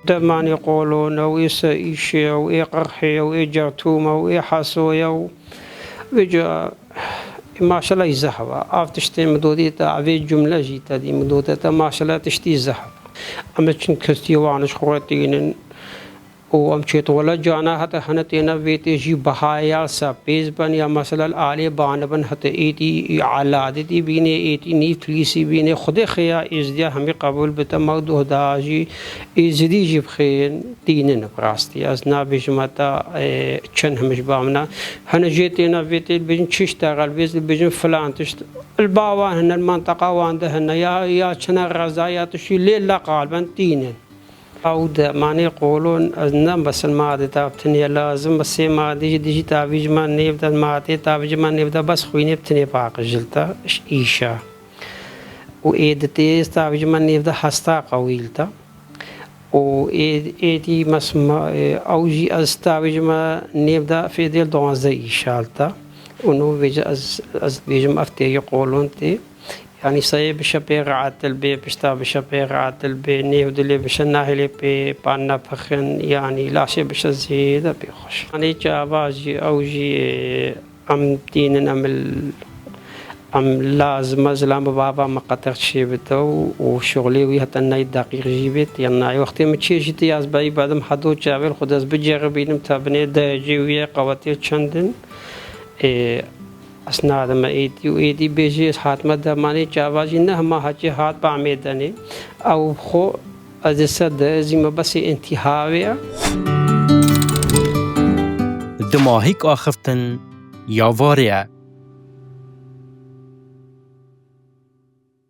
دمان يقولون ويس إيشي وإقرحي وإجرتوما وإحاسويا ويجا ما شاء الله يزحوا تشتي مدودي تعبي جملة جيتا دي مدودة ما شاء الله تشتي زحوا أما كن كستي وانش خواتين وأمشيت ولا جانا حتى هنتينا بيتي جي بهايا سبيز بن يا مثلا العالي بان بن حتى إيتي علادتي بيني إيتي نيفليسي بيني خدي خيا إزديا همي قبول بتمودو داجي إزدي جيب خين ديننا براستي أزنا بجمتا چن همش بامنا هن جيتينا بيتي بيجن تشتغل بيجن فلان الباوان هن المنطقة وانده يا چنا غزايا تشي ليلا قالبا دينن أود ماني يقولون أزنا بس الماضي تابتني لازم بس ما ديجي تابيج ما نبدأ الماضي تابيج ما نبدأ بس خويني بتني باق جلتا إيشا وإيدتي تابيج ما نبدأ حستا قويلتا وإيدي مسمى أوجي أستابيج ما نبدأ في ديل دوانزا إيشالتا ونو بيج أز بيج مفتي يقولون تي يعني صيب شبير عاتل بشتا بشبير عاتل نيو دلي بشناهلي بانا بخن يعني لا شيء بشزيد بيخش يعني جاباجي أوجي أم دين أم لازم زلام بابا ما قطعت شيء بتو وشغلي ويهتناي دقيق جيبت يعني وقت ما تشي جتي از باي بعدم حدو جابل خد از بجربينم تابني داجي ويا قواتي چندن أسناد ما إيدي بيجي حات مدة ماني جاواجي نه ما هجي حات بعميدني أو خو أزسد زي ما بس انتهاوية دماهيك آخفتن يا واريا